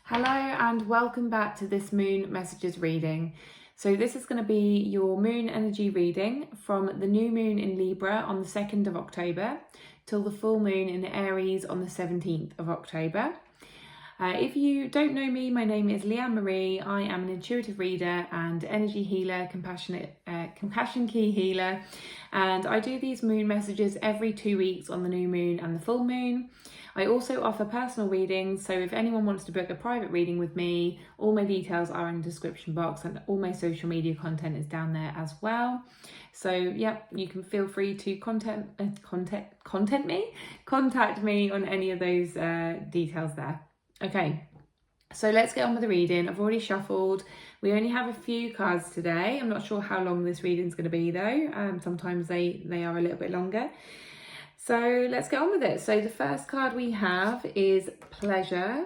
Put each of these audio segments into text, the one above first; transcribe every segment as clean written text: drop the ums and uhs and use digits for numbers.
Hello and welcome back to this Moon Messages reading. So this is going to be your moon energy reading from the new moon in Libra on the 2nd of October till the full moon in Aries on the 17th of October. If you don't know me, my name is Leanne Marie. I am an intuitive reader and energy healer, compassion key healer, and I do these moon messages every 2 weeks on the new moon and the full moon. I also offer personal readings, so if anyone wants to book a private reading with me, all my details are in the description box and all my social media content is down there as well. So yeah, you can feel free to contact me on any of those details there. Okay, so let's get on with the reading. I've already shuffled. We only have a few cards today. I'm not sure how long this reading is going to be though. Sometimes they are a little bit longer. So let's get on with it. So the first card we have is pleasure.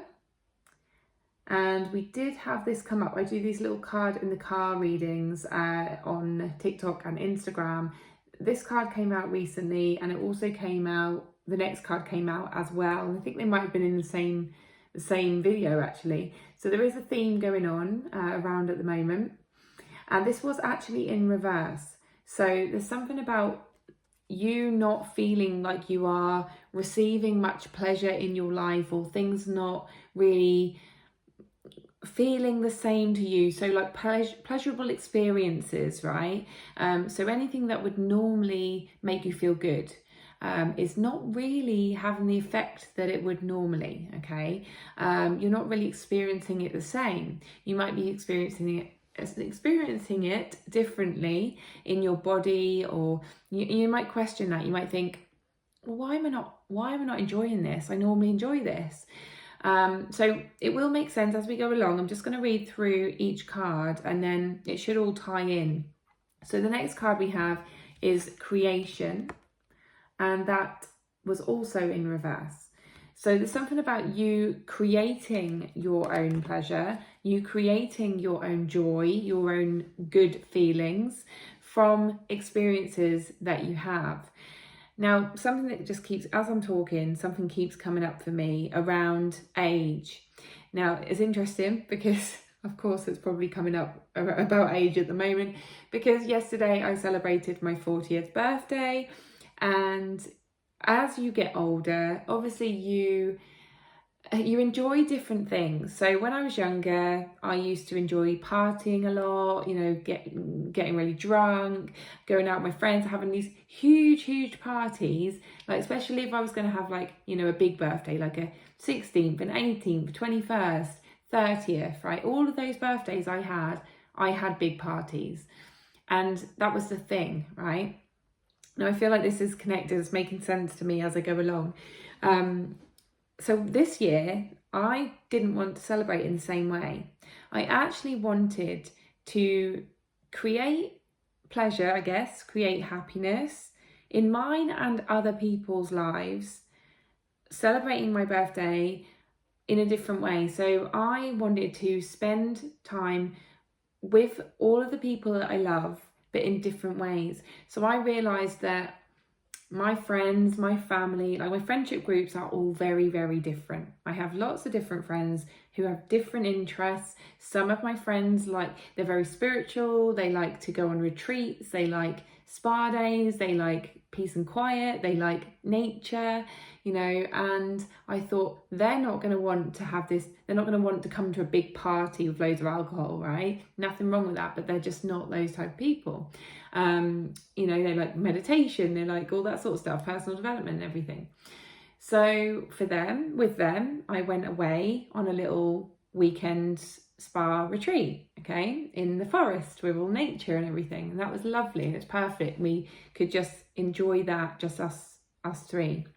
And we did have this come up. I do these little card in the car readings on TikTok and Instagram. This card came out recently and it also came out, the next card came out as well. And I think they might have been in the same video actually. So there is a theme going on around at the moment. And this was actually in reverse. So there's something about you not feeling like you are receiving much pleasure in your life, or things not really feeling the same to you. So like pleasurable experiences, right? So anything that would normally make you feel good is not really having the effect that it would normally, okay? You're not really experiencing it the same. You might be experiencing it differently in your body, or you might question that. You might think, well, why am I not enjoying this? I normally enjoy this. So it will make sense as we go along. I'm just going to read through each card and then it should all tie in. So the next card we have is creation, and that was also in reverse. So there's something about you creating your own pleasure, you creating your own joy, your own good feelings from experiences that you have. Now, something that just keeps, as I'm talking, something keeps coming up for me around age. Now, it's interesting because, of course, it's probably coming up about age at the moment, because yesterday I celebrated my 40th birthday. And as you get older, obviously you enjoy different things. So when I was younger, I used to enjoy partying a lot, you know, getting really drunk, going out with my friends, having these huge parties, like especially if I was going to have like, you know, a big birthday, like a 16th, an 18th, 21st, 30th, right? All of those birthdays I had big parties. And that was the thing, right? Now, I feel like this is connected, it's making sense to me as I go along. So this year, I didn't want to celebrate in the same way. I actually wanted to create pleasure, I guess, create happiness in mine and other people's lives, celebrating my birthday in a different way. So I wanted to spend time with all of the people that I love, but in different ways. So I realised that my friends, my family, like my friendship groups are all very, very different. I have lots of different friends who have different interests. Some of my friends, like, they're very spiritual, they like to go on retreats, they like spa days, they like peace and quiet, they like nature, you know, and I thought they're not going to want to have this, they're not going to want to come to a big party with loads of alcohol, right? Nothing wrong with that, but they're just not those type of people. You know, they like meditation, they like all that sort of stuff, personal development and everything. So with them, I went away on a little weekend spa retreat, okay, in the forest with all nature and everything. And that was lovely. It's perfect. We could just enjoy that, just us three.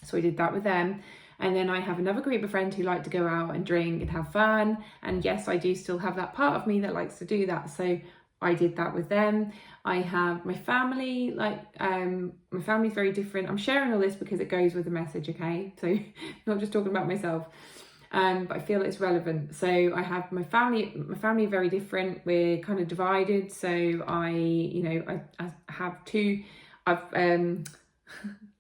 So we did that with them. And then I have another group of friends who like to go out and drink and have fun. And yes, I do still have that part of me that likes to do that. So I did that with them. I have my family, like my family's very different. I'm sharing all this because it goes with the message, okay? So not just talking about myself. But I feel it's relevant. So I have my family are very different. We're kind of divided. So I have two,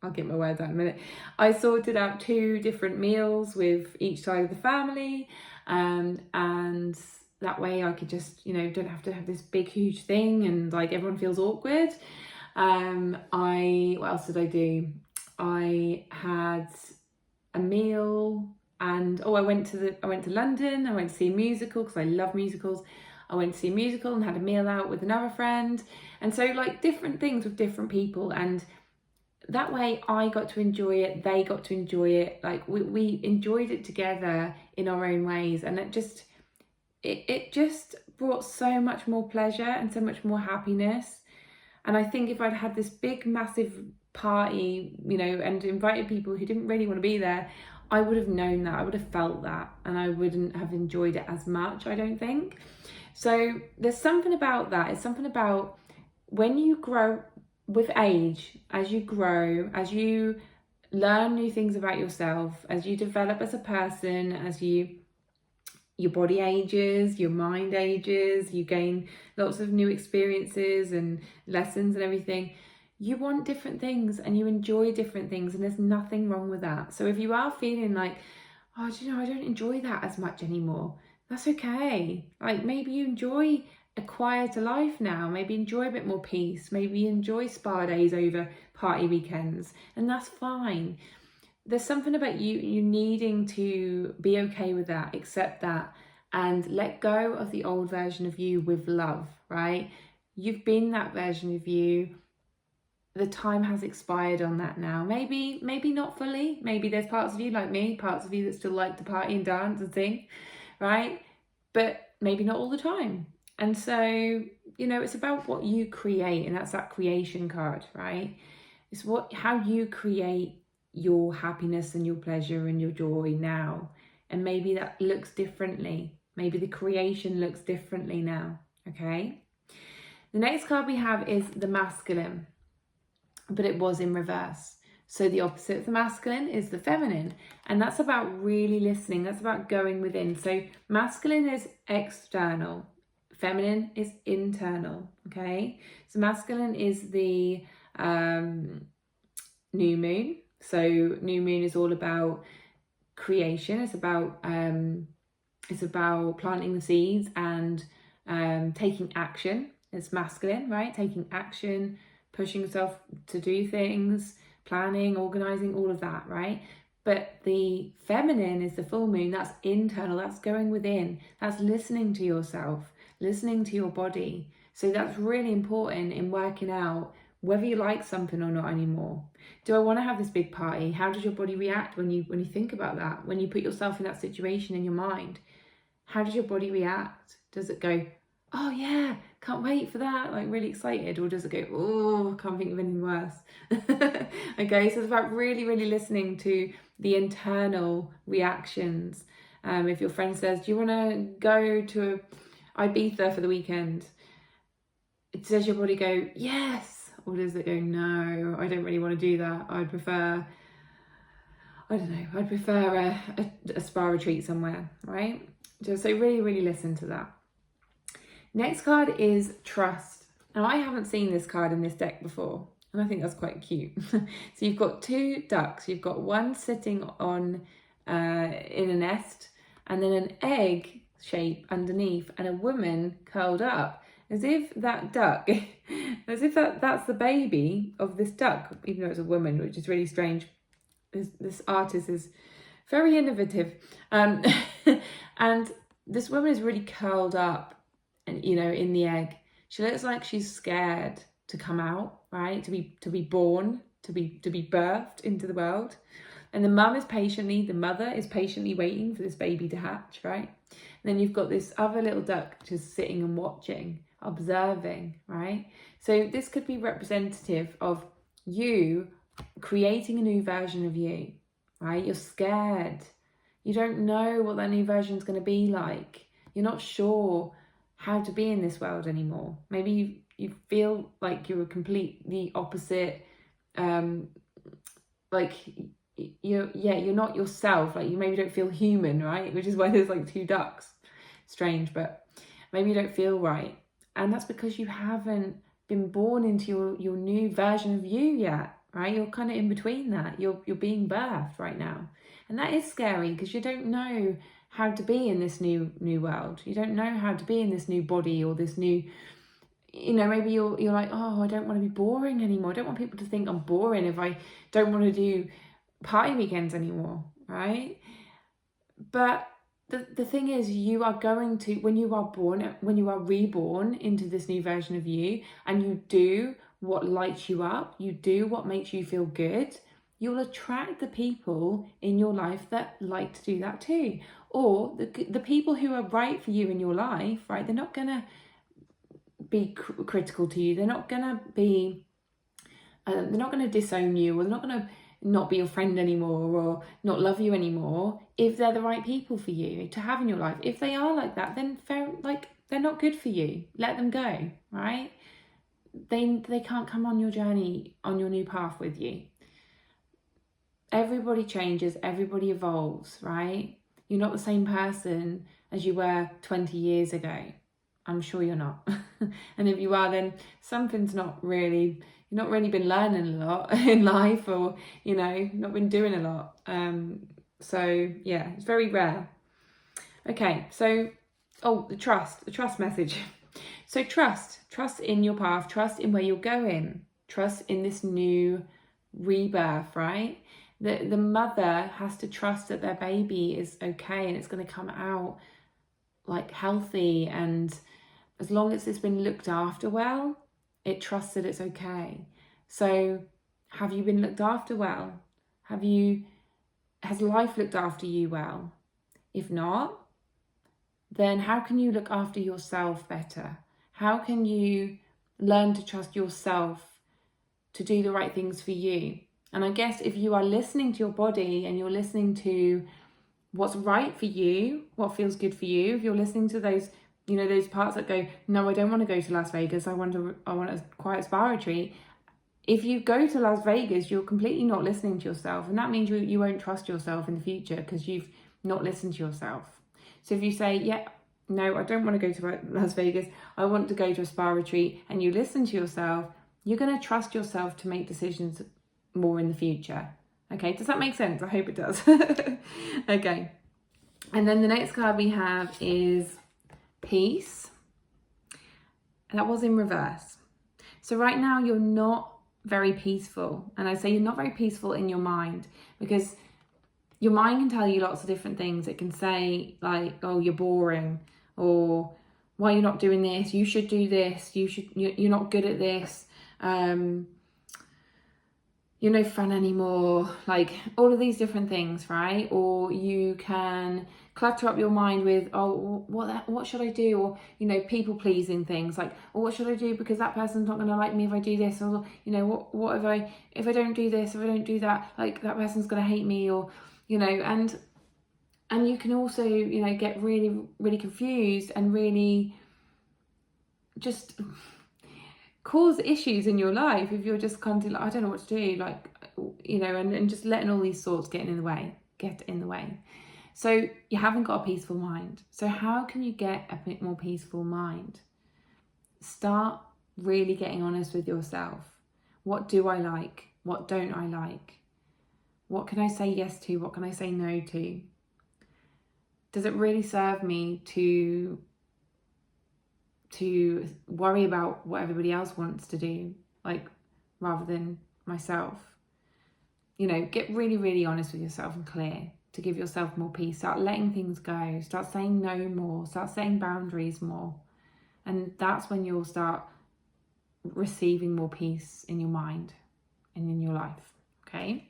I'll get my words out in a minute. I sorted out 2 different meals with each side of the family, and that way I could just, you know, don't have to have this big huge thing and like everyone feels awkward. What else did I do? I had a meal, and I went to London. I went to see a musical because I love musicals. I went to see a musical and had a meal out with another friend, and so like different things with different people, and that way I got to enjoy it, they got to enjoy it, like we enjoyed it together in our own ways, and it just brought so much more pleasure and so much more happiness. And I think if I'd had this big massive party, you know, and invited people who didn't really want to be there, I would have known that, I would have felt that, and I wouldn't have enjoyed it as much, I don't think. So there's something about that. It's something about when you grow with age, as you grow, as you learn new things about yourself, as you develop as a person, as your body ages, your mind ages, you gain lots of new experiences and lessons and everything, you want different things and you enjoy different things, and there's nothing wrong with that. So if you are feeling like, oh, do you know, I don't enjoy that as much anymore, that's okay. Like maybe you enjoy a quieter life now, maybe enjoy a bit more peace, maybe enjoy spa days over party weekends, and that's fine. There's something about you needing to be okay with that, accept that, and let go of the old version of you with love, right? You've been that version of you. The time has expired on that now. Maybe not fully. Maybe there's parts of you like me, parts of you that still like to party and dance and sing, right? But maybe not all the time. And so, you know, it's about what you create, and that's that creation card, right? It's how you create your happiness and your pleasure and your joy now. And maybe that looks differently. Maybe the creation looks differently now, okay? The next card we have is the masculine, but it was in reverse. So the opposite of the masculine is the feminine, and that's about really listening. That's about going within. So masculine is external, feminine is internal, okay? So masculine is the new moon. So new moon is all about creation. It's about planting the seeds and taking action. It's masculine, right? Taking action, pushing yourself to do things, planning, organizing, all of that, right? But the feminine is the full moon. That's internal. That's going within. That's listening to yourself, listening to your body. So that's really important in working out whether you like something or not anymore. Do I want to have this big party? How does your body react when you think about that? When you put yourself in that situation in your mind, how does your body react? Does it go, oh yeah, can't wait for that, like really excited? Or does it go, oh, can't think of anything worse? Okay, so it's about really, really listening to the internal reactions. If your friend says, do you want to go to Ibiza for the weekend? Does your body go, yes? Or does it go, no, I don't really want to do that. I'd prefer a spa retreat somewhere, right? So really, really listen to that. Next card is trust. Now, I haven't seen this card in this deck before, and I think that's quite cute. So you've got 2 ducks. You've got one sitting on in a nest, and then an egg shape underneath, and a woman curled up, as if that duck, as if that's the baby of this duck, even though it's a woman, which is really strange. This artist is very innovative, and this woman is really curled up, and you know, in the egg. She looks like she's scared to come out, right? To be born, to be birthed into the world. And the mother is patiently waiting for this baby to hatch, right? And then you've got this other little duck just sitting and watching, observing, right? So this could be representative of you creating a new version of you, right? You're scared. You don't know what that new version is going to be like. You're not sure how to be in this world anymore. Maybe you feel like you're completely opposite, like you're not yourself, like you maybe don't feel human, right? Which is why there's like 2 ducks. Strange, but maybe you don't feel right, and that's because you haven't been born into your new version of you yet. right? You're kind of in between that. You're being birthed right now. And that is scary because you don't know how to be in this new world. You don't know how to be in this new body or this new, maybe you're like, oh, I don't want to be boring anymore. I don't want people to think I'm boring if I don't want to do party weekends anymore, right? But the thing is, you are going to, when you are reborn into this new version of you, and you do what lights you up, you do what makes you feel good, you'll attract the people in your life that like to do that too. Or the people who are right for you in your life, right? They're not going to be critical to you. They're not going to be, they're not going to disown you, or they're not going to not be your friend anymore or not love you anymore if they're the right people for you to have in your life. If they are like that, then they're not good for you. Let them go, right? They can't come on your journey, on your new path with you. Everybody changes, everybody evolves, right? You're not the same person as you were 20 years ago. I'm sure you're not. And if you are, then something's not really, you've not really been learning a lot in life, or, not been doing a lot. So yeah, it's very rare. Okay, so, the trust message. So trust in your path, trust in where you're going, trust in this new rebirth, right? The mother has to trust that their baby is okay and it's going to come out like healthy, and as long as it's been looked after well, it trusts that it's okay. So have you been looked after well? Has life looked after you well? If not, then how can you look after yourself better? How can you learn to trust yourself to do the right things for you? And I guess if you are listening to your body and you're listening to what's right for you, what feels good for you, if you're listening to those, those parts that go, no, I don't want to go to Las Vegas, I want a quiet spa retreat. If you go to Las Vegas, you're completely not listening to yourself. And that means you won't trust yourself in the future because you've not listened to yourself. So if you say, yeah, no, I don't want to go to Las Vegas, I want to go to a spa retreat, and you listen to yourself, you're going to trust yourself to make decisions more in the future. Okay, does that make sense? I hope it does. Okay. And then the next card we have is peace. And that was in reverse. So right now you're not very peaceful. And I say you're not very peaceful in your mind, because your mind can tell you lots of different things. It can say like, oh, you're boring, or why you're not doing this, you should do this, you're not good at this, you're no fun anymore, like all of these different things, right? Or you can clutter up your mind with, oh, what should I do? Or, people pleasing things like, oh, what should I do because that person's not going to like me if I do this? Or, what if I don't do this, if I don't do that, like that person's going to hate me, or, and you can also, get really, really confused and really just cause issues in your life if you're just kind of like, I don't know what to do, like, and just letting all these thoughts get in the way. So you haven't got a peaceful mind. So how can you get a bit more peaceful mind? Start really getting honest with yourself. What do I like? What don't I like? What can I say yes to? What can I say no to? Does it really serve me to worry about what everybody else wants to do, like, rather than myself? Get really, really honest with yourself and clear to give yourself more peace. Start letting things go. Start saying no more. Start setting boundaries more. And that's when you'll start receiving more peace in your mind and in your life, okay?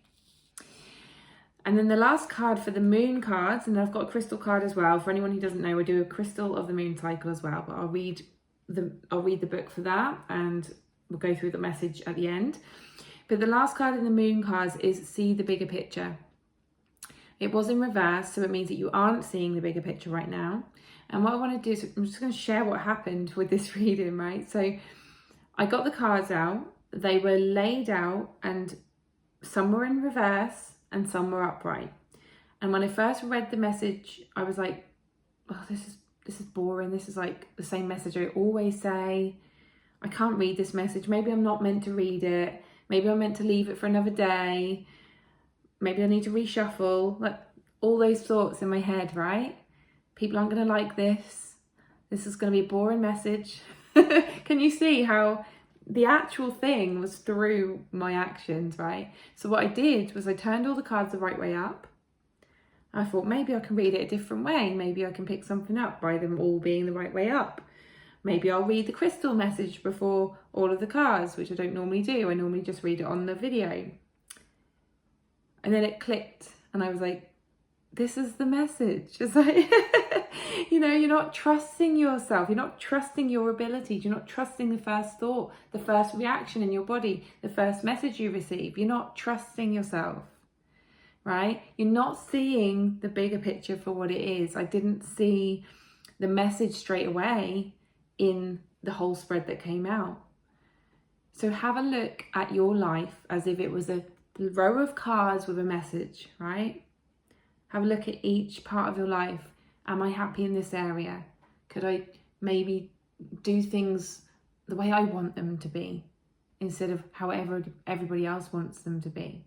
And then the last card for the moon cards, and I've got a crystal card as well. For anyone who doesn't know, I do a crystal of the moon cycle as well, but I'll read the book for that, and we'll go through the message at the end. But the last card in the moon cards is see the bigger picture. It was in reverse, so it means that you aren't seeing the bigger picture right now. And what I want to do is I'm just going to share what happened with this reading, right? So I got the cards out, they were laid out, and some were in reverse and some were upright. And when I first read the message, I was like, oh, this is boring. This is like the same message I always say. I can't read this message. Maybe I'm not meant to read it. Maybe I'm meant to leave it for another day. Maybe I need to reshuffle. Like all those thoughts in my head, right? People aren't going to like this. This is going to be a boring message. Can you see how the actual thing was through my actions, right? So what I did was I turned all the cards the right way up. I thought maybe I can read it a different way. Maybe I can pick something up by them all being the right way up. Maybe I'll read the crystal message before all of the cards, which I don't normally do. I normally just read it on the video. And then it clicked and I was like, this is the message. It's like, you know, you're not trusting yourself. You're not trusting your abilities. You're not trusting the first thought, the first reaction in your body, the first message you receive. You're not trusting yourself, right? You're not seeing the bigger picture for what it is. I didn't see the message straight away in the whole spread that came out. So have a look at your life as if it was a row of cards with a message, right? Have a look at each part of your life. Am I happy in this area? Could I maybe do things the way I want them to be instead of however everybody else wants them to be?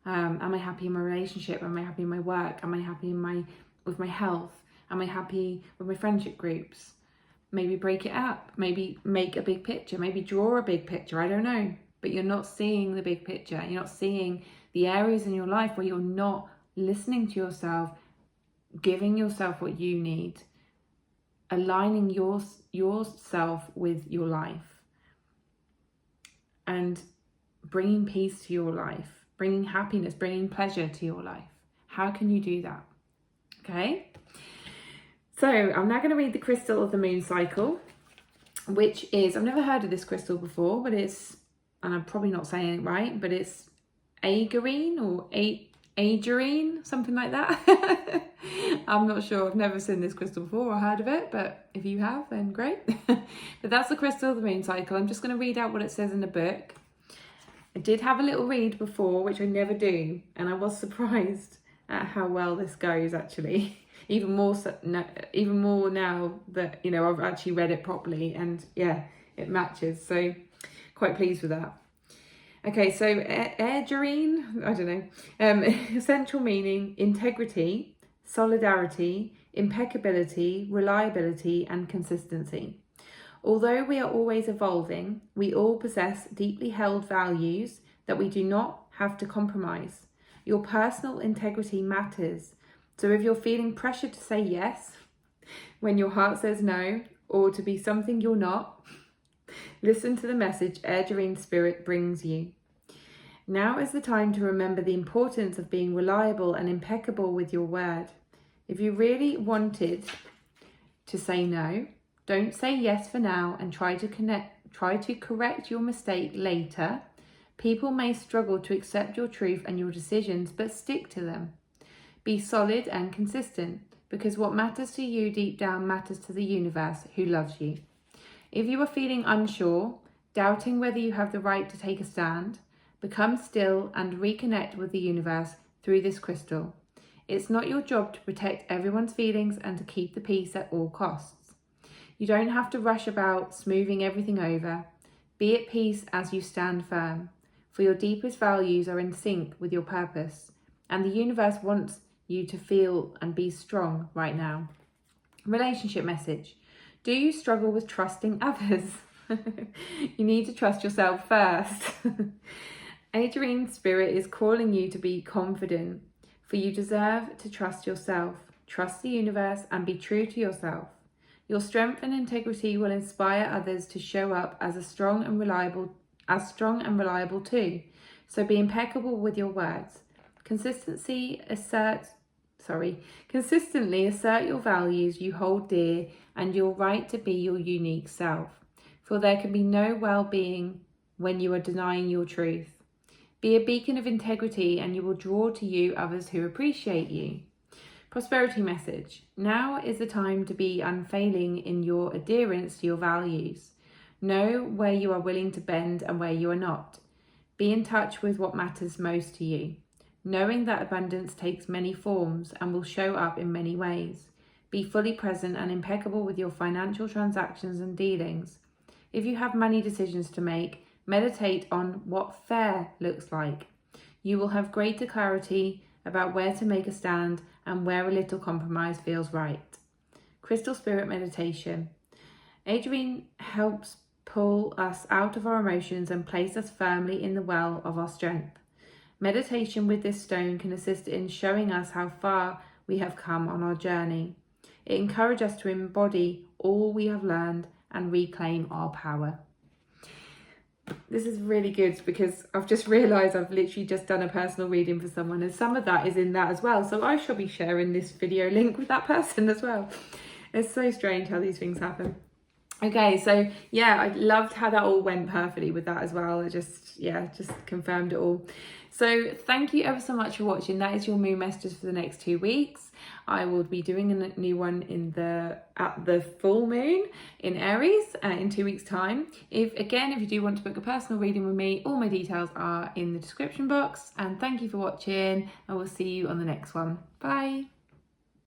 Am I happy in my relationship? Am I happy in my work? Am I happy with my health? Am I happy with my friendship groups? Maybe break it up. Maybe make a big picture. Maybe draw a big picture. I don't know. But you're not seeing the big picture. You're not seeing the areas in your life where you're not listening to yourself, giving yourself what you need, aligning yourself with your life, and bringing peace to your life, bringing happiness, bringing pleasure to your life. How can you do that? Okay. So I'm now going to read the crystal of the moon cycle, which is, I've never heard of this crystal before, but it's, and I'm probably not saying it right, but it's agarine or agerine, something like that. I'm not sure. I've never seen this crystal before or heard of it, but if you have, then great. But that's the crystal of the moon cycle. I'm just going to read out what it says in the book. I did have a little read before, which I never do, and I was surprised at how well this goes, actually. Even more now that, you know, I've actually read it properly, and yeah, it matches. So quite pleased with that. Okay, so agerine, I don't know. Essential meaning: integrity, solidarity, impeccability, reliability, and consistency. Although we are always evolving, we all possess deeply held values that we do not have to compromise. Your personal integrity matters. So if you're feeling pressure to say yes when your heart says no, or to be something you're not, listen to the message Airgerine Spirit brings you. Now is the time to remember the importance of being reliable and impeccable with your word. If you really wanted to say no, don't say yes for now and try to correct your mistake later. People may struggle to accept your truth and your decisions, but stick to them. Be solid and consistent, because what matters to you deep down matters to the universe, who loves you. If you are feeling unsure, doubting whether you have the right to take a stand, become still and reconnect with the universe through this crystal. It's not your job to protect everyone's feelings and to keep the peace at all costs. You don't have to rush about smoothing everything over. Be at peace as you stand firm, for your deepest values are in sync with your purpose, and the universe wants you to feel and be strong right now. Relationship message. Do you struggle with trusting others? You need to trust yourself first. Adrian Spirit is calling you to be confident, for you deserve to trust yourself, trust the universe, and be true to yourself. Your strength and integrity will inspire others to show up as strong and reliable too. So be impeccable with your words. Consistently assert your values you hold dear and your right to be your unique self. For there can be no well-being when you are denying your truth. Be a beacon of integrity and you will draw to you others who appreciate you. Prosperity message. Now is the time to be unfailing in your adherence to your values. Know where you are willing to bend and where you are not. Be in touch with what matters most to you, knowing that abundance takes many forms and will show up in many ways. Be fully present and impeccable with your financial transactions and dealings. If you have money decisions to make Meditate on what fair looks like. You will have greater clarity about where to make a stand and where a little compromise feels right. Crystal Spirit Meditation. Adrienne helps pull us out of our emotions and place us firmly in the well of our strength. Meditation with this stone can assist in showing us how far we have come on our journey. It encourages us to embody all we have learned and reclaim our power. This is really good because I've just realised I've literally just done a personal reading for someone, and some of that is in that as well. So I shall be sharing this video link with that person as well. It's so strange how these things happen. Okay, so yeah, I loved how that all went perfectly with that as well. It just confirmed it all. So thank you ever so much for watching. That is your moon messages for the next 2 weeks. I will be doing a new one at the full moon in Aries in 2 weeks' time. If you do want to book a personal reading with me, all my details are in the description box. And thank you for watching, and we'll see you on the next one. Bye.